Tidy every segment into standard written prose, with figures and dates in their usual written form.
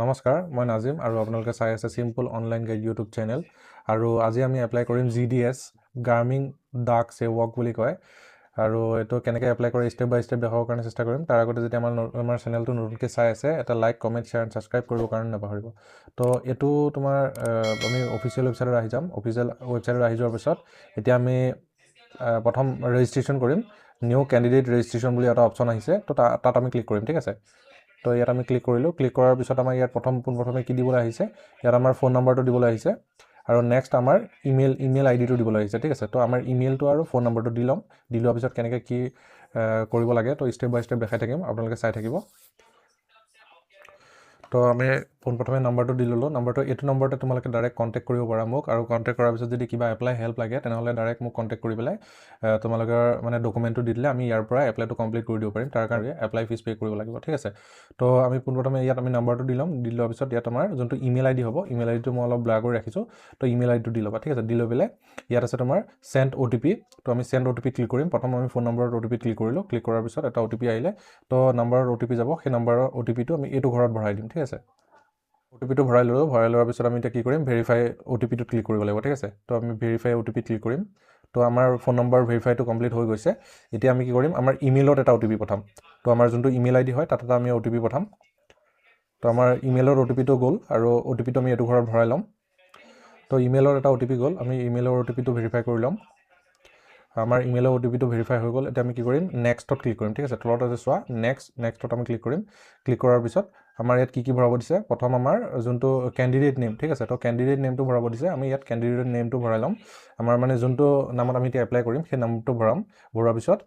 নমস্কাৰ মই নাজিম আৰু আপোনালোকে চাই আছে simple online guide YouTube channel আৰু আজি আমি এপ্লাই কৰিম GDS গাৰ্মিং ডাক সে ৱক বুলি কয় আৰু এটো কেনেকৈ এপ্লাই কৰি স্টেপ বাই স্টেপ দেখাবৰ কাৰণে চেষ্টা কৰিম তাৰ আগতে যদি আমাৰ চেনেলটো নতুনকৈ চাই আছে এটা like comment share and subscribe কৰিবৰ কাৰণে নাপাহৰিব তো এটো তোমাৰ আমি অফিচিয়েল ৱেবছাইটত আহি যাম অফিচিয়েল ৱেবছাইটত আহি যোৱাৰ পিছত এতিয়া আমি প্ৰথম ৰেজিষ্ট্ৰেচন কৰিম নিউ ক্যান্ডিডেট ৰেজিষ্ট্ৰেচন বুলি এটা অপচন আহিছে তো তাত আমি ক্লিক কৰিম ঠিক আছে তো ইয়াত আমি ক্লিক কৰিলো ক্লিক কৰাৰ পিছত আমাৰ ইয়াত প্ৰথমে কি দিবলৈ আহিছে ইয়াত আমাৰ ফোন নম্বৰটো দিবলৈ আহিছে আৰু নেক্সট আমাৰ ইমেইল আইডিটো দিবলৈ আহিছে ঠিক আছে তো আমাৰ ইমেইলটো আৰু ফোন নম্বৰটো দি লম দি লোৱাৰ পিছত কেনেকৈ কি কৰিব লাগে তো স্টেপ বাই স্টেপ দেখাই থাকিম আপোনালোকে চাই থাকিব তো আমি পোনপ্ৰথমে নম্বৰটো দি ললো নম্বৰটো এটো নম্বৰতে তোমালোকে ডাইৰেক্ট কন্টাক্ট কৰিব পাৰা মোক আৰু কন্টাক্ট কৰাৰ পিছত যদি কিবা এপ্লাই হেল্প লাগে তেনেহলে ডাইৰেক্ট মোক কন্টাক্ট কৰি পেলাই তোমালোকৰ মানে ডকুমেন্টটো দি দিলে আমি ইয়াৰ পৰা এপ্লাইটো কমপ্লিট কৰি দিব পাৰিম তাৰ কাৰণে এপ্লাই ফিজ পে কৰিব লাগিব ঠিক আছে তো আমি পোনপ্ৰথমে ইয়াত আমি নম্বৰটো দি লম দি লোৱাৰ পিছত ইয়াত আমাৰ যোনটো ইমেইল আইডি হ'ব ইমেইল আইডিটো মই অলপ ব্লাৰ কৰি ৰাখিছো তো ইমেইল আইডিটো দি ল'বা ঠিক আছে দি লৈ পেলাই ইয়াত আছে তোমাৰ সেন্ড OTP তো আমি সেন্ড OTP ক্লিক কৰিম প্ৰথম আমি ফোন নম্বৰৰ OTP ক্লিক কৰিলো ক্লিক কৰাৰ পিছত এটা OTP আহিলে তো নম্বৰৰ OTP যাব সেই নম্বৰৰ OTPটো আমি এইটো ঘৰত ভৰাই দিম ঠিক আছে OTPটো ভৰাই লোৱাৰ পিছত আমি এটা কি কৰিম ভেৰিফাই OTPটো ক্লিক কৰিব লাগিব ঠিক আছে তো আমি ভেৰিফাই OTP ক্লিক কৰিম তো আমাৰ ফোন নম্বৰ ভেৰিফাইটো কমপ্লিট হৈ গৈছে এতিয়া আমি কি কৰিম আমাৰ ইমেইলত এটা OTP পঠাম তো আমাৰ যোনটো ইমেইল আইডি হয় তাত এটা আমি OTP পঠাম তো আমাৰ ইমেইলৰ OTPটো গ'ল আৰু OTPটো আমি এইটো ঘৰত ভৰাই ল'ম তো ইমেইলৰ এটা OTP গ'ল আমি ইমেইলৰ OTPটো ভেৰিফাই কৰি ল'ম আমাৰ ইমেইলৰ OTPটো ভেৰিফাই হৈ গ'ল এতিয়া আমি কি কৰিম নেক্সটত ক্লিক কৰিম ঠিক আছে তলত আছে চোৱা নেক্সটত আমি ক্লিক কৰিম ক্লিক কৰাৰ পিছত আমাৰ ইয়াত কি ভৰাব দিছে প্ৰথম আমাৰ যোনটো ক্যান্ডিডেট নেম ঠিক আছে তো ক্যান্ডিডেট নেমটো ভৰাব দিছে আমি ইয়াত ক্যান্ডিডেট নেমটো ভৰাই ল'ম আমাৰ মানে যোনটো নামত আমি এতিয়া এপ্লাই কৰিম সেই নামটো ভৰোৱাৰ পিছত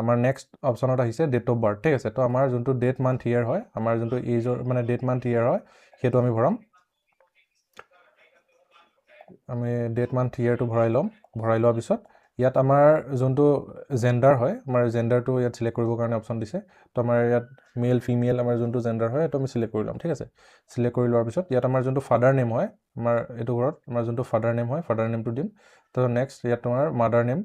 আমাৰ নেক্সট অপচনত আহিছে ডেট অফ বাৰ্থ ঠিক আছে তো আমাৰ যোনটো ডেট মান্থ ইয়াৰ হয় আমাৰ যোনটো এজৰ মানে ডেট মান্থ ইয়াৰ হয় সেইটো আমি ভৰাম আমি ডেট মান্থ ইয়াৰটো ভৰাই লোৱাৰ পিছত ইয়াত আমাৰ যোনটো জেন্ডাৰ হয় আমাৰ জেন্ডাৰটো ইয়াত সিলেক্ট কৰিবৰ কাৰণে অপচন দিছে তো আমাৰ ইয়াত মেল ফিমেল আমাৰ যোনটো জেন্ডাৰ হয় এটা আমি সিলেক্ট কৰি ল'ম ঠিক আছে সিলেক্ট কৰি লোৱাৰ পিছত ইয়াত আমাৰ যোনটো ফাদাৰ নেম হয় আমাৰ এটো ঘৰত আমাৰ যোনটো ফাদাৰ নেম হয় ফাদাৰ নেমটো দিম তো নেক্সট ইয়াত তোমাৰ মাদাৰ নেম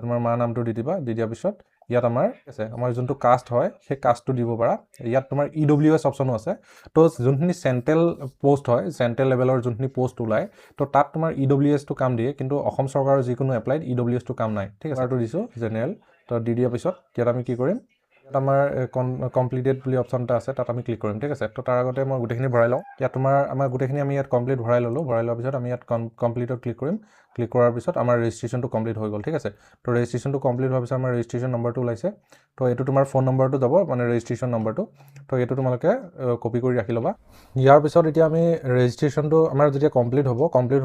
তোমাৰ মা নামটো দি দিয়াৰ পিছত ইয়াত আমাৰ আছে আমাৰ যোনটো কাষ্ট হয় সেই কাষ্টটো দিব পাৰা ইয়াত তোমাৰ EWS অপচনো আছে তো যোনখিনি সেন্ট্ৰেল পোষ্ট হয় সেন্ট্ৰেল লেভেলৰ যোনখিনি পোষ্ট ওলাই তো তাত তোমাৰ EWS টো কাম দিয়ে কিন্তু অসম চৰকাৰৰ যিকোনো এপ্লাইড EWS টো কাম নাই ঠিক আছে আৰু দিছো জেনাৰেল তো দি দিয়াৰ পিছত ইয়াত আমি কি কৰিম ইয়াত আমাৰ কমপ্লিটেড বুলি অপচন এটা আছে তাত আমি ক্লিক কৰিম ঠিক আছে তো তাৰ আগতে মই গোটেইখিনি ভৰাই লওঁ ইয়াত তোমাৰ আমাৰ গোটেইখিনি আমি ইয়াত কমপ্লিট ভৰাই লোৱাৰ পিছত আমি ইয়াত কমপ্লিটত ক্লিক কৰিম ক্লিক কৰাৰ পিছত আমাৰ ৰেজিষ্ট্ৰেচনটো কমপ্লিট হৈ গ'ল ঠিক আছে তো ৰেজিষ্ট্ৰেচনটো কমপ্লিট হোৱাৰ পিছত আমাৰ ৰেজিষ্ট্ৰেচন নম্বৰটো ওলাইছে তো এইটো তোমাৰ ফোন নম্বৰটো যাব মানে ৰেজিষ্ট্ৰেচন নম্বৰটো তো এইটো তোমালোকে কপি কৰি ৰাখি ল'বা ইয়াৰ পিছত এতিয়া আমি ৰেজিষ্ট্ৰেচনটো আমাৰ যেতিয়া কমপ্লিট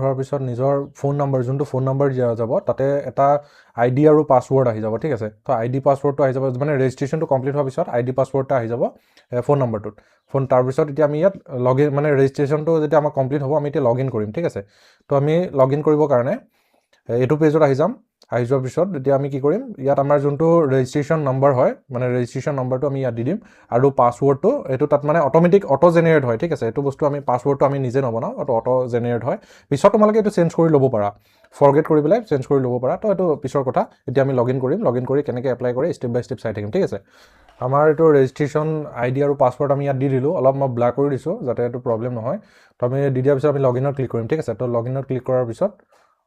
হোৱাৰ পিছত নিজৰ ফোন নম্বৰ যোনটো ফোন নম্বৰ দিয়া যাব তাতে এটা ID আৰু পাছৱৰ্ড আহি যাব ঠিক আছে তো ID পাছৱৰ্ডটো আহি যাব মানে ৰেজিষ্ট্ৰেচনটো কমপ্লিট হোৱাৰ পিছত ID পাছৱৰ্ডটো আহি যাব ফোন নম্বৰটোত তাৰ পিছত এতিয়া আমি ইয়াত লগইন মানে ৰেজিষ্ট্ৰেচনটো যেতিয়া আমাৰ কমপ্লিট হ'ব আমি এতিয়া লগইন কৰিম ঠিক আছে তো আমি লগইন কৰিবৰ কাৰণে এইটো পেজত আহি যাম আহি যোৱাৰ পিছত এতিয়া আমি কি কৰিম ইয়াত আমাৰ যোনটো ৰেজিষ্ট্ৰেচন নম্বৰ হয় মানে ৰেজিষ্ট্ৰেচন নম্বৰটো আমি ইয়াত দি দিম আৰু পাছৱৰ্ডটো এইটো তাত মানে অটো জেনেৰেট হয় ঠিক আছে এইটো বস্তু আমি পাছৱৰ্ডটো আমি নিজে নবনাও অটো জেনেৰেট হয় পিছত তোমালোকে এইটো চেঞ্জ কৰি ল'ব পাৰা ফৰগেট কৰি পেলাই চেঞ্জ কৰি ল'ব পাৰা তো এইটো পিছৰ কথা এতিয়া আমি লগইন কৰি কেনেকৈ এপ্লাই কৰি ষ্টেপ বাই ষ্টেপ চাই থাকিম ঠিক আছে আমাৰ এইটো ৰেজিষ্ট্ৰেচন ID আৰু পাছৱৰ্ড আমি ইয়াত দি দিলোঁ অলপ মই ব্লাৰ কৰি দিছোঁ যাতে এইটো প্ৰব্লেম নহয় তো আমি দি দিয়াৰ পিছত আমি লগইনত ক্লিক কৰিম ঠিক আছে তো লগইনত ক্লিক কৰাৰ পিছত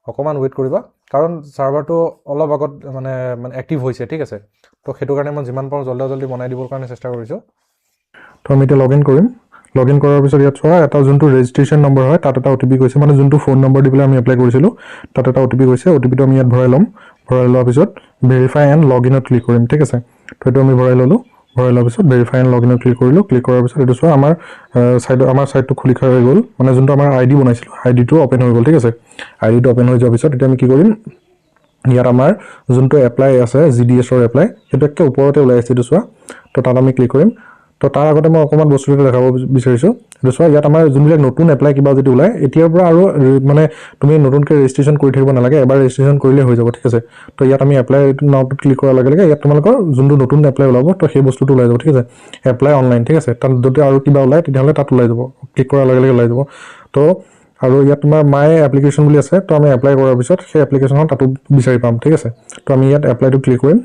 অকমান ৱেইট কৰিবা কাৰণ সাৰ্ভাৰটো অলপ আগত মানে এক্টিভ হৈছে ঠিক আছে তো সেইটো কাৰণে মই যিমান পাৰোঁ জলদি বনাই দিবৰ কাৰণে চেষ্টা কৰিছোঁ তো আমি এতিয়া লগইন কৰাৰ পিছত ইয়াত চোৱা এটা যোনটো ৰেজিষ্ট্ৰেচন নম্বৰ হয় তাত এটা OTP গৈছে মানে যোনটো ফোন নম্বৰ দি পেলাই আমি এপ্লাই কৰিছিলোঁ তাত এটা OTP গৈছে OTPটো আমি ইয়াত ভৰাই লোৱাৰ পিছত ভেৰিফাই এণ্ড লগইনত ক্লিক কৰিম ঠিক আছে তো এইটো আমি ভৰাই লোৱাৰ পিছত ভেৰিফাই এণ্ড লগইনত ক্লিক কৰিলোঁ ক্লিক কৰাৰ পিছত এইটো চোৱা আমাৰ সাইটটো খুলি খাই হৈ গ'ল মানে যোনটো আমাৰ ID বনাইছিলোঁ IDটো ওপেন হৈ গ'ল ঠিক আছে IDটো ওপেন হৈ যোৱাৰ পিছত এতিয়া আমি কি কৰিম ইয়াত আমাৰ যোনটো এপ্লাই আছে GDSৰ এপ্লাই সেইটো একে ওপৰতে ওলাই আছে এইটো চোৱা তো তাত আমি ক্লিক কৰিম তো তাৰ আগতে মই অকমান বস্তুটো দেখাব বিচাৰিছোঁ এইটো চোৱা ইয়াত আমাৰ যোনবিলাক নতুন এপ্লাই কিবা যদি ওলাই এতিয়াৰ পৰা আৰু মানে তুমি নতুনকৈ ৰেজিষ্ট্ৰেচন কৰি থাকিব নালাগে এবাৰ ৰেজিষ্ট্ৰেচন কৰিলে হৈ যাব ঠিক আছে তো ইয়াত আমি এপ্লাই নাওটোত ক্লিক কৰাৰ লগে লগে ইয়াত তোমালোকৰ যোনটো নতুন এপ্লাই ওলাব তো সেই বস্তুটো ওলাই যাব ঠিক আছে এপ্লাই অনলাইন ঠিক আছে তাত যদি আৰু কিবা ওলাই তেতিয়াহ'লে তাত ওলাই যাব ক্লিক কৰাৰ লগে লগে ওলাই যাব তো আৰু ইয়াত তোমাৰ মাই এপ্লিকেশ্যন বুলি আছে তো আমি এপ্লাই কৰাৰ পিছত সেই এপ্লিকেশ্যনখন তাতো বিচাৰি পাম ঠিক আছে তো আমি ইয়াত এপ্লাইটো ক্লিক কৰিম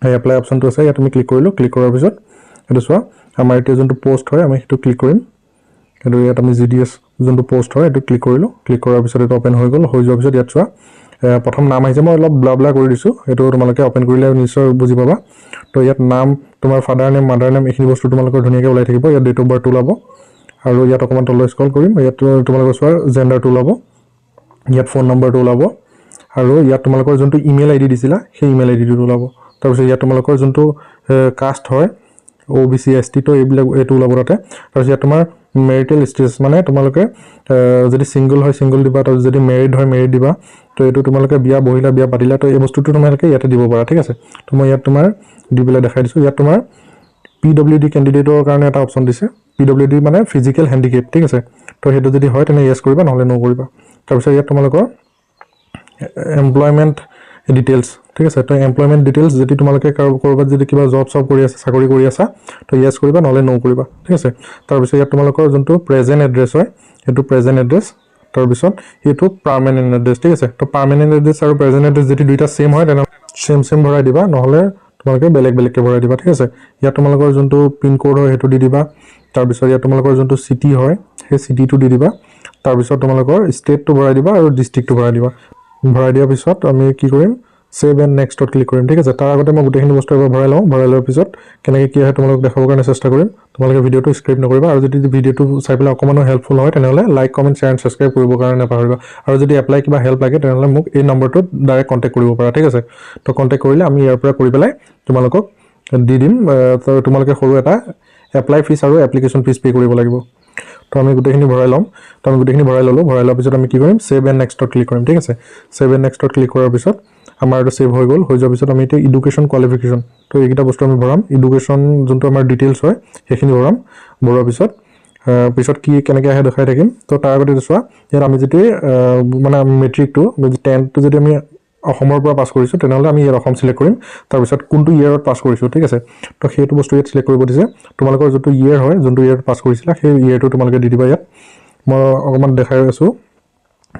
এই এপ্লাই অপশ্যনটো আছে ইয়াত আমি ক্লিক কৰিলোঁ ক্লিক কৰাৰ পিছত এইটো চোৱা আমাৰ এতিয়া যোনটো পোষ্ট হয় আমি সেইটো ক্লিক কৰিম এইটো ইয়াত আমি GDS যোনটো পোষ্ট হয় এইটো ক্লিক কৰিলোঁ ক্লিক কৰাৰ পিছত এইটো অপেন হৈ গ'ল হৈ যোৱাৰ পিছত ইয়াত চোৱা প্ৰথম নাম আহিছে মই অলপ ব্লা কৰি দিছোঁ এইটো তোমালোকে অপেন কৰিলে নিশ্চয় বুজি পাবা তো ইয়াত নাম তোমাৰ ফাদাৰ নেম মাদাৰ নেম এইখিনি বস্তু তোমালোকৰ ধুনীয়াকৈ ওলাই থাকিব ইয়াত ডেট অফ বাৰ্থ ওলাব আৰু ইয়াত অকণমান তললৈ স্ক্ৰল কৰিম ইয়াত তোমালোকৰ চোৱা জেণ্ডাৰটো ওলাব ইয়াত ফোন নম্বৰটো ওলাব আৰু ইয়াত তোমালোকৰ যোনটো ইমেইল আইডি দিছিলা সেই ইমেইল আইডিটো ওলাব তাৰপিছত ইয়াত তোমালোকৰ যোনটো কাষ্ট হয় OBC ST তো এইবিলাক এইটো ওলাব তাতে তাৰপিছত ইয়াত তোমাৰ মেৰিটেল ষ্টেটাছ মানে তোমালোকে যদি সিঙ্গল হয় সিঙ্গল দিবা আৰু যদি মেৰিড হয় মেৰিড দিবা তো এইটো তোমালোকে বিয়া বহিলা বিয়া পাতিলা তো এই বস্তুটো তোমালোকে ইয়াতে দিব পাৰা ঠিক আছে তো মই ইয়াত তোমাৰ দি পেলাই দেখাই দিছোঁ ইয়াত তোমাৰ PWD কেণ্ডিডেটৰ কাৰণে এটা অপশ্যন দিছে PWD মানে ফিজিকেল হেণ্ডিকেপ ঠিক আছে তো সেইটো যদি হয় তেনে ইয়েছ কৰিবা নহ'লে নো কৰিবা তাৰপিছত ইয়াত তোমালোকৰ এমপ্লয়মেণ্ট ডিটেইলছ ঠিক আছে তো এমপ্লয়মেণ্ট ডিটেইলছ যদি তোমালোকে ক'ৰবাত যদি কিবা জব চব কৰি আছে চাকৰি কৰি আছা তো ইয়েছ কৰিবা নহ'লে নো কৰিবা ঠিক আছে তাৰপিছত ইয়াত তোমালোকৰ যোনটো প্ৰেজেণ্ট এড্ৰেছ হয় সেইটো প্ৰেজেণ্ট এড্ৰেছ তাৰপিছত এইটো পাৰ্মানেণ্ট এড্ৰেছ ঠিক আছে তো পাৰ্মানেণ্ট এড্ৰেছ আৰু প্ৰেজেণ্ট এড্ৰেছ যদি দুইটা সেম হয় তেনেহ'লে সেম ভৰাই দিবা নহ'লে তোমালোকে বেলেগকৈ ভৰাই দিবা ঠিক আছে ইয়াত তোমালোকৰ যোনটো পিন কোড হয় সেইটো দি দিবা তাৰপিছত ইয়াত তোমালোকৰ যোনটো চিটি হয় সেই চিটিটো দি দিবা তাৰপিছত তোমালোকৰ ষ্টেটটো ভৰাই দিবা আৰু ডিষ্ট্ৰিক্টটো ভৰাই দিবা ভৰাই দিয়াৰ পিছত আমি কি কৰিম সেভ এণ্ড নেক্সটত ক্লিক কৰিম ঠিক আছে তাৰ আগতে মই গোটেইখিনি বস্তু এবাৰ ভৰাই লওঁ ভৰাই লোৱাৰ পিছত কেনেকৈ কি হয় তোমালোকক দেখাবৰ কাৰণে চেষ্টা কৰিম তোমালোকে ভিডিঅ'টো স্ক্ৰিপ্ট নকৰিবা আৰু যদি ভিডিঅ'টো চাই পেলাই অকণমানো হেল্পফুল হয় তেনেহ'লে like comment share and subscribe কৰিবৰ কাৰণে নাপাহৰিবা আৰু যদি এপ্লাই কিবা হেল্প লাগে তেনেহ'লে মোক এই নম্বৰটোত ডাইৰেক্ট কণ্টেক্ট কৰিব পাৰা ঠিক আছে তো কণ্টেক্ট কৰিলে আমি ইয়াৰ পৰা কৰি পেলাই তোমালোকক দি দিম তো তোমালোকে সৰু এটা এপ্লাই ফিজ আৰু এপ্লিকেশ্যন ফিজ পে' কৰিব লাগিব তো আমি গোটেইখিনি ভৰাই ল'ম তো আমি গোটেইখিনি ভৰাই ল'লোঁ ভৰাই লোৱাৰ পিছত আমি কি কৰিম সেভ এণ্ড নেক্সটত ক্লিক কৰিম ঠিক আছে সেভ এণ্ড নেক্সটত ক্লিক কৰাৰ পিছত আমাৰ এইটো সেভ হৈ গ'ল হৈ যোৱাৰ পিছত আমি এতিয়া এডুকেশ্যন কোৱালিফিকেশ্যন তো এইকেইটা বস্তু আমি ভৰাম এডুকেশ্যন যোনটো আমাৰ ডিটেইলছ হয় সেইখিনি ভৰাম ভৰোৱাৰ পিছত কি কেনেকৈ আহে দেখাই থাকিম তো তাৰ আগতে চোৱা ইয়াত আমি যদি মানে মেট্ৰিকটো 10টো যদি আমি অসমৰ পৰা পাছ কৰিছোঁ তেনেহ'লে আমি ইয়াত অসম চিলেক্ট কৰিম তাৰপিছত কোনটো ইয়েৰত পাছ কৰিছোঁ ঠিক আছে তো সেইটো বস্তু ইয়াত চিলেক্ট কৰিব দিছে তোমালোকৰ যোনটো ইয়েৰ হয় যোনটো ইয়েৰত পাছ কৰিছিলা সেই ইয়েৰটো তোমালোকে দি দিবা ইয়াত মই অকণমান দেখাই আছোঁ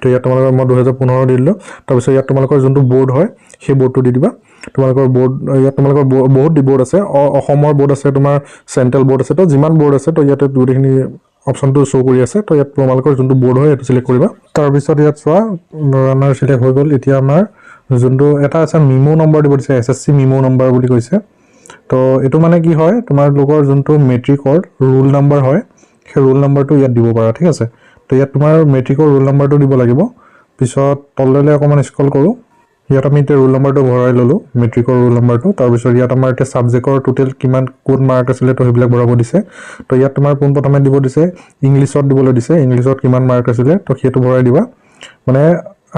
তো ইয়াত তোমালোকৰ মই 2015 দি দিলোঁ তাৰপিছত ইয়াত তোমালোকৰ যোনটো বৰ্ড হয় সেই বৰ্ডটো দি দিবা তোমালোকৰ বৰ্ড ইয়াত তোমালোকৰ বহুত বৰ্ড আছে অসমৰ বৰ্ড আছে তোমাৰ চেণ্ট্ৰেল বৰ্ড আছে তো যিমান বৰ্ড আছে তো ইয়াতে গোটেইখিনি অপশ্যনটো শ্ব' কৰি আছে তো ইয়াত তোমালোকৰ যোনটো বৰ্ড হয় সেইটো চিলেক্ট কৰিবা তাৰপিছত ইয়াত চোৱা আমাৰ চিলেক্ট হৈ গ'ল এতিয়া আমাৰ যোনটো এটা আছে মিমো নম্বৰ দিব দিছে SSC মিমো নম্বৰ বুলি কৈছে তো এইটো মানে কি হয় তোমালোকৰ যোনটো মেট্ৰিকৰ ৰোল নম্বৰ হয় সেই ৰোল নম্বৰটো ইয়াত দিব পাৰা ঠিক আছে তো ইয়াত তোমাৰ মেট্ৰিকৰ ৰোল নম্বৰটো দিব লাগিব পিছত তললৈ অকণমান স্ক্ৰল কৰোঁ ইয়াত আমি এতিয়া ৰোল নম্বৰটো ভৰাই ল'লোঁ মেট্ৰিকৰ ৰোল নম্বৰটো তাৰপিছত ইয়াত আমাৰ এতিয়া ছাবজেক্টৰ টোটেল কিমান ক'ত মাৰ্ক আছিলে তো সেইবিলাক ভৰাব দিছে তো ইয়াত তোমাৰ পোনপ্ৰথমে দিব দিছে ইংলিছত দিবলৈ দিছে ইংলিছত কিমান মাৰ্ক আছিলে তো সেইটো ভৰাই দিবা মানে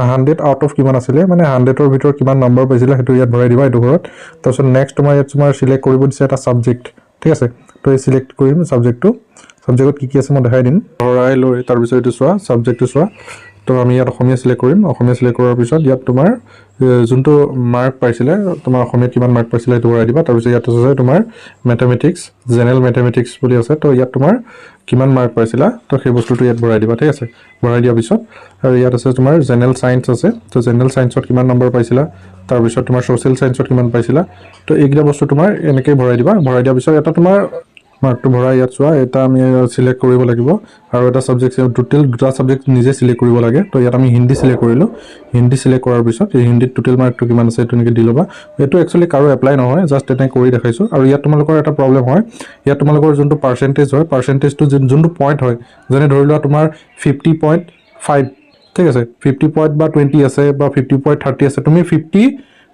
100 আউট অফ কিমান আছিলে মানে 100ৰ ভিতৰত কিমান নম্বৰ পাইছিলে সেইটো ইয়াত ভৰাই দিবা এইটো ঘৰত তাৰপিছত নেক্সট তোমাৰ ইয়াত তোমাৰ চিলেক্ট কৰিব দিছে এটা ছাবজেক্ট ঠিক আছে তো এই চিলেক্ট কৰিম ছাবজেক্টটো ছাবজেক্টত কি আছে মই দেখাই দিম ভৰাই লৈ তাৰপিছত এইটো চোৱা ছাবজেক্টটো চোৱা তো আমি ইয়াত অসমীয়া চিলেক্ট কৰিম অসমীয়া চিলেক্ট কৰাৰ পিছত ইয়াত তোমাৰ যোনটো মাৰ্ক পাইছিলে তোমাৰ অসমীয়াত কিমান মাৰ্ক পাইছিলে সেইটো ভৰাই দিবা তাৰপিছত ইয়াত আছে তোমাৰ মেথমেটিক্স জেনেৰেল মেথমেটিক্স বুলি আছে তো ইয়াত তোমাৰ কিমান মাৰ্ক পাইছিলা তো সেই বস্তুটো ইয়াত ভৰাই দিবা ঠিক আছে ভৰাই দিয়াৰ পিছত আৰু ইয়াত আছে তোমাৰ জেনেৰেল ছায়েন্স আছে তো জেনেৰেল ছায়েন্সত কিমান নম্বৰ পাইছিলা তাৰপিছত তোমাৰ ছ'চিয়েল ছায়েন্সত কিমান পাইছিলা তো এইকেইটা বস্তু তোমাৰ এনেকৈ ভৰাই দিবা ভৰাই দিয়াৰ পিছত এটা তোমাৰ মাৰ্কটো ভৰাই ইয়াত চোৱা এটা আমি চিলেক্ট কৰিব লাগিব আৰু এটা ছাবজেক্ট টোটেল দুটা ছাবজেক্ট নিজে চিলেক্ট কৰিব লাগে তো ইয়াত আমি হিন্দী চিলেক্ট কৰিলোঁ হিন্দী চিলেক্ট কৰাৰ পিছত এই হিন্দীত টোটেল মাৰ্কটো কিমান আছে সেইটো এনেকৈ দি ল'বা এইটো একচুৱেলি কাৰো এপ্লাই নহয় জাষ্ট তেনেকৈ কৰি দেখাইছোঁ আৰু ইয়াত তোমালোকৰ এটা প্ৰব্লেম হয় ইয়াত তোমালোকৰ যোনটো পাৰ্চেণ্টেজ হয় পাৰ্চেণ্টেজটো যোনটো পইণ্ট হয় যেনে ধৰি লোৱা তোমাৰ 50.5 ঠিক আছে 50 পইণ্ট বা 20 আছে বা 50.30 আছে তুমি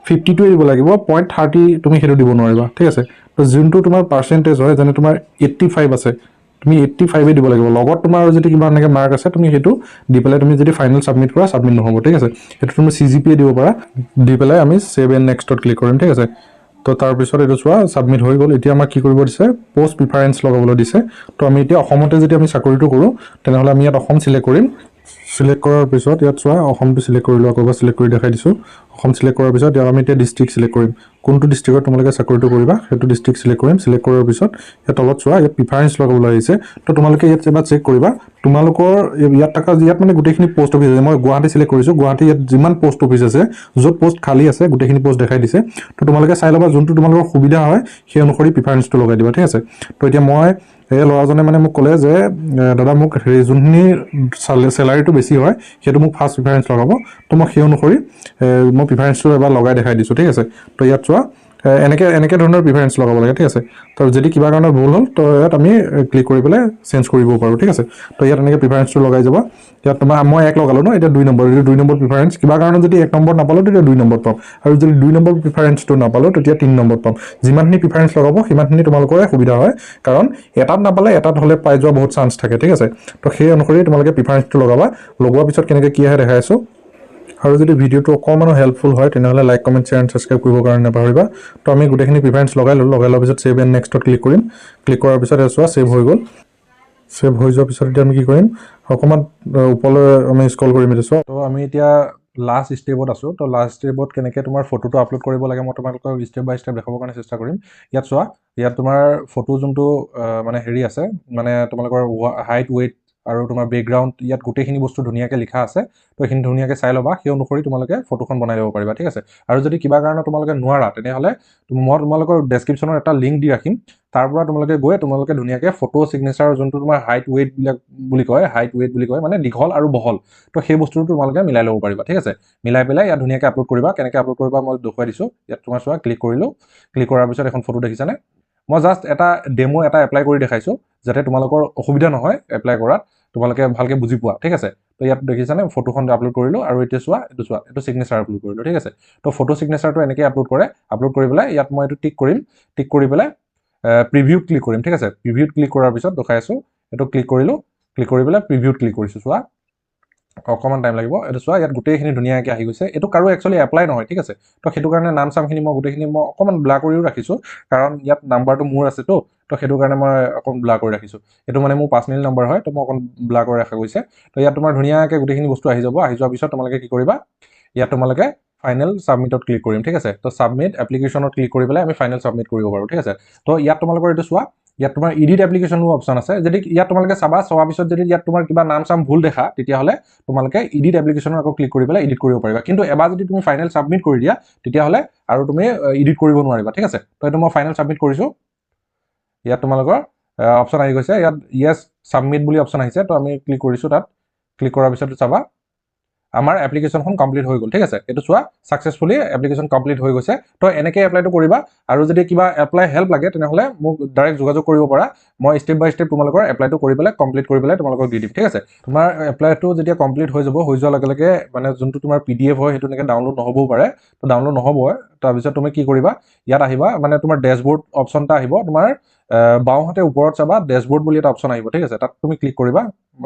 52 দিব লাগিব 0.30 তুমি সেইটো দিব নোৱাৰিবা ঠিক আছে তো যোনটো তোমাৰ পাৰ্চেণ্টেজ হয় যেনে তোমাৰ 85 আছে তুমি 85 দিব লাগিব লগত তোমাৰ যদি কিবা এনেকৈ মাৰ্ক আছে তুমি সেইটো দি পেলাই তুমি যদি ফাইনেল ছাবমিট কৰা ছাবমিট নহ'ব ঠিক আছে সেইটো তুমি CGPA দিব পাৰা দি পেলাই আমি সেভ এণ্ড নেক্সটত ক্লিক কৰিম ঠিক আছে তো তাৰপিছত এইটো চোৱা ছাবমিট হৈ গ'ল এতিয়া আমাক কি কৰিব দিছে পোষ্ট প্ৰিফাৰেঞ্চ লগাবলৈ দিছে তো আমি এতিয়া অসমতে যদি আমি চাকৰিটো কৰোঁ তেনেহ'লে আমি ইয়াত অসম চিলেক্ট কৰিম সিলেক্ট কৰাৰ পিছত ইয়াত চোৱা অসমটো সিলেক্ট কৰি লোৱা ক'ৰবাত সিলেক্ট কৰি দেখাই দিছোঁ অসম সিলেক্ট কৰাৰ পিছত ইয়াত আমি এতিয়া ডিষ্ট্ৰিক্ট সিলেক্ট কৰিম কোনটো ডিষ্ট্ৰিক্টত তোমালোকে চাকৰিটো কৰিবা সেইটো ডিষ্ট্ৰিক্ট সিলেক্ট কৰিম সিলেক্ট কৰাৰ পিছত ইয়াত তলত চোৱা ইয়াত প্ৰিফাৰেঞ্চ লগাবলৈ আহিছে তো তোমালোকে ইয়াত এবাৰ চেক কৰিবা তোমালোকৰ ইয়াত থকা ইয়াত মানে গোটেইখিনি পোষ্ট অফিচ আছে মই গুৱাহাটী সিলেক্ট কৰিছোঁ গুৱাহাটী ইয়াত যিমান পোষ্ট অফিচ আছে য'ত পোষ্ট খালী আছে গোটেইখিনি পোষ্ট দেখাই দিছে তো তোমালোকে চাই ল'বা যোনটো তোমালোকৰ সুবিধা হয় সেই অনুসৰি প্ৰিফাৰেঞ্চটো লগাই দিবা ঠিক আছে তো এতিয়া মই এই ল'ৰাজনে মানে মোক ক'লে যে দাদা মোক হেৰি যোনখিনি চেলাৰীটো বেছি হয় সেইটো মোক ফাৰ্ষ্ট প্ৰিফাৰেঞ্চ লগাব। তো মই সেই অনুসৰি মই প্ৰিফাৰেঞ্চটো এবাৰ লগাই দেখাই দিছোঁ, ঠিক আছে। তো ইয়াত চোৱা এনেকৈ ধৰণৰ প্ৰিফাৰেঞ্চ লগাব লাগে, ঠিক আছে। তো যদি কিবা কাৰণত ভুল হ'ল তো ইয়াত আমি ক্লিক কৰি পেলাই চেঞ্জ কৰিব পাৰোঁ, ঠিক আছে। তো ইয়াত এনেকৈ প্ৰিফাৰেঞ্চটো লগাই যাব। ইয়াত মই 1 লগালোঁ ন, এতিয়া 2 নম্বৰ, যদি 2 নম্বৰ প্ৰিফাৰেঞ্চ কিবা কাৰণত যদি 1 নম্বৰ নাপালোঁ তেতিয়া 2 নম্বৰ পাম, আৰু যদি 2 নম্বৰ প্ৰিফাৰেঞ্চটো নাপালোঁ তেতিয়া 3 নম্বৰ পাম। যিমানখিনি প্ৰিফাৰেঞ্চ লগাব সিমানখিনি তোমালোকৰে সুবিধা হয়, কাৰণ এটাত নাপালে এটাত হ'লে পাই যোৱা বহুত চান্স থাকে, ঠিক আছে। তো সেই অনুসৰি তোমালোকে প্ৰিফাৰেঞ্চটো লগাবা। লগোৱাৰ পিছত কেনেকৈ কি আহে দেখাই আছোঁ। আৰু যদি ভিডিঅ'টো অকণমানো হেল্পফুল হয় তেনেহ'লে like, comment, share and subscribe কৰিবৰ কাৰণে নাপাহৰিবা। তো আমি গোটেইখিনি প্ৰিফাৰেঞ্চ লগাই লোৱাৰ পিছত ছেভ এণ্ড নেক্সটত ক্লিক কৰিম। ক্লিক কৰাৰ পিছত চোৱা ছেভ হৈ গ'ল। ছেভ হৈ যোৱাৰ পিছত এতিয়া আমি কি কৰিম, অকণমান ওপৰলৈ আমি স্ক্ৰল কৰিম এতিয়া চোৱা। তো আমি এতিয়া লাষ্ট ষ্টেপত আছোঁ। তো লাষ্ট ষ্টেপত কেনেকৈ তোমাৰ ফটোটো আপলোড কৰিব লাগে মই তোমালোকক ষ্টেপ বাই ষ্টেপ দেখাবৰ কাৰণে চেষ্টা কৰিম। ইয়াত চোৱা, ইয়াত তোমাৰ ফটো যোনটো মানে হেৰি আছে, মানে তোমালোকৰ হাইট, ৱেইট আৰু তোমাৰ বেকগ্ৰাউণ্ড, ইয়াত গোটেইখিনি বস্তু ধুনীয়াকৈ লিখা আছে। তো এইখিনি ধুনীয়াকৈ চাই ল'বা, সেই অনুসৰি তোমালোকে ফটোখন বনাই ল'ব পাৰিবা, ঠিক আছে। আৰু যদি কিবা কাৰণত তোমালোকে নোৱাৰা তেনেহ'লে মই তোমালোকৰ ডেছক্ৰিপশ্যনত এটা লিংক দি ৰাখিম, তাৰ পৰা তোমালোকে গৈ তোমালোকে ধুনীয়াকৈ ফটো ছিগনেচাৰ যোনটো তোমাৰ হাইট ৱেইট বুলি কয়, মানে দীঘল আৰু বহল, তো সেই বস্তুটো তোমালোকে মিলাই ল'ব পাৰিবা, ঠিক আছে। মিলাই পেলাই ইয়াত ধুনীয়াকৈ আপলোড কৰিবা। কেনেকৈ আপলোড কৰিবা মই দেখুৱাই দিছোঁ। ইয়াত তোমাৰ চোৱা ক্লিক কৰিলোঁ। ক্লিক কৰাৰ পিছত এখন ফটো দেখিছানে। মই জাষ্ট এটা ডেমো এটা এপ্লাই কৰি দেখাইছোঁ, যাতে তোমালোকৰ অসুবিধা নহয় এপ্লাই কৰাত, তোমালোকে ভালকৈ বুজি পোৱা, ঠিক আছে। তো ইয়াত দেখিছানে ফটোখন আপলোড কৰিলোঁ, আৰু এতিয়া চোৱা এইটো ছিগনেচাৰ আপলোড কৰিলোঁ, ঠিক আছে। তো ফটো ছিগনেচাৰটো এনেকৈ আপলোড কৰে। আপলোড কৰি পেলাই ইয়াত মই এইটো টিক কৰিম। টিক কৰি পেলাই প্ৰিভিউত ক্লিক কৰিম, ঠিক আছে। প্ৰিভিউত ক্লিক কৰাৰ পিছত দেখাই আছোঁ, এইটো ক্লিক কৰিলোঁ। ক্লিক কৰি পেলাই প্ৰিভিউত ক্লিক কৰিছোঁ। চোৱা অকণমান টাইম লাগিব। এইটো চোৱা ইয়াত গোটেইখিনি ধুনীয়াকৈ আহি গৈছে। এইটো কাৰো একচুৱেলি এপ্লাই নহয়, ঠিক আছে। তো সেইটো কাৰণে নাম চামখিনি মই গোটেইখিনি মই অকণমান ব্লাৰ কৰিও ৰাখিছোঁ, কাৰণ ইয়াত নাম্বাৰটো মোৰ আছেতো, তো সেইটো কাৰণে মই অকণ ব্লাৰ কৰি ৰাখিছোঁ। এইটো মানে মোৰ পাৰ্চনেল নাম্বাৰ হয়, তো মই অকণ ব্লাৰ কৰি ৰখা গৈছে। তো ইয়াত তোমাৰ ধুনীয়াকৈ গোটেইখিনি বস্তু আহি যাব। আহি যোৱাৰ পিছত তোমালোকে কি কৰিবা, ইয়াত তোমালোকে ফাইনেল ছাবমিটত ক্লিক কৰিম, ঠিক আছে। তো ছাবমিট এপ্লিকেশ্যনত ক্লিক কৰি পেলাই আমি ফাইনেল ছাবমিট কৰিব পাৰোঁ, ঠিক আছে। তো ইয়াত তোমালোকৰ এইটো চোৱা, ইয়াত তোমাৰ ইডিট এপ্লিকেশ্যনো অপশ্যন আছে। যদি ইয়াত তোমালোকে চোৱাৰ পিছত যদি ইয়াত তোমাৰ কিবা নাম চাম ভুল দেখা, তেতিয়াহ'লে তোমালোকে ইডিট এপ্লিকেশ্যনত আকৌ ক্লিক কৰি পেলাই ইডিট কৰিব পাৰিবা। কিন্তু এবাৰ যদি তুমি ফাইনেল ছাবমিট কৰি দিয়া তেতিয়াহ'লে আৰু তুমি ইডিট কৰিব নোৱাৰিবা, ঠিক আছে। তো এইটো মই ফাইনেল ছাবমিট কৰিছোঁ। ইয়াত তোমালোকৰ অপশ্যন আহি গৈছে। ইয়াত য়েছ ছাবমিট বুলি অপশ্যন আহিছে। তো আমি ক্লিক কৰিছোঁ তাত। ক্লিক কৰাৰ পিছত চাবা আমাৰ এপ্লিকেশ্যনখন কমপ্লিট হৈ গ'ল, ঠিক আছে। এইটো চোৱা ছাকচেছফুলি এপ্লিকেশ্যন কমপ্লিট হৈ গৈছে। তো এনেকৈ এপ্লাইটো কৰিবা। আৰু যদি কিবা এপ্লাই হেল্প লাগে তেনেহ'লে মোক ডাইৰেক্ট যোগাযোগ কৰিব পাৰা। মই ষ্টেপ বাই ষ্টেপ তোমালোকৰ এপ্লাইটো কৰি পেলাই কমপ্লিট কৰি পেলাই তোমালোকক দি দিম, ঠিক আছে। তোমাৰ এপ্লাইটো যেতিয়া কমপ্লিট হৈ যাব, হৈ যোৱাৰ লগে লগে মানে যোনটো তোমাৰ PDF হয় সেইটো এনেকৈ ডাউনলোড নহ'বও পাৰে। তো ডাউনলোড নহ'বই। তাৰপিছত তুমি কি কৰিবা, ইয়াত আহিবা, মানে তোমাৰ ডেছবৰ্ড অপশ্যন এটা আহিব। তোমাৰ বাওঁহাতে ওপৰত চাবা ডেছবৰ্ড বুলি এটা অপশ্যন আহিব, ঠিক আছে। তাত তুমি ক্লিক কৰিবা।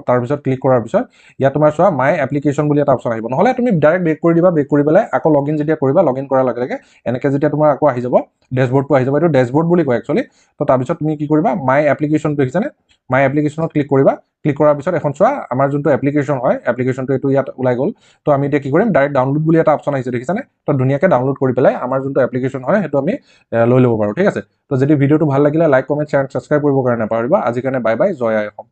তাৰপিছত ক্লিক কৰাৰ পিছত ইয়াত তোমাৰ চোৱা মাই এপ্লিকেশ্যন বুলি এটা অপশ্যন আহিব। নহ'লে তুমি ডাইৰেক্ট বেক কৰি দিবা। বেক কৰি পেলাই আকৌ লগ ইন যেতিয়া কৰিবা, লগ ইন কৰাৰ লগে লগে এনেকৈ যেতিয়া তোমাৰ আকৌ আহি যাব ডেছবৰ্ডটো আহি যাব। এইটো ডেছবৰ্ড বুলি কয় একচুৱেলি। তো তাৰপিছত তুমি কি কৰিবা, মাই এপ্লিকেশ্যনটো দেখিছানে, মাই এপ্লিকেশ্যনত ক্লিক কৰিবা। ক্লিক কৰাৰ পিছত এখন চোৱা আমাৰ যোনটো এপ্লিকেশ্যন হয়, এপ্লিকেশ্যনটো এইটো ইয়াত ওলাই গ'ল। তো আমি এতিয়া কি কৰিম, ডাইৰেক্ট ডাউনলোড বুলি এটা অপশ্যন আহিছে দেখিছানে। তো ধুনীয়াকৈ ডাউনলোড কৰি পেলাই আমাৰ যোনটো এপ্লিকেশ্যন হয় সেইটো আমি লৈ ল'ব পাৰোঁ, ঠিক আছে। তো যদি ভিডিঅ'টো ভাল লাগিলে লাইক, কমেণ্ট, শ্বেয়াৰ, ছাবস্ক্ৰাইব কৰিবৰ কাৰণে নাপাহৰিবা। আজিৰ কাৰণে বাই বাই, জয় আই অসম।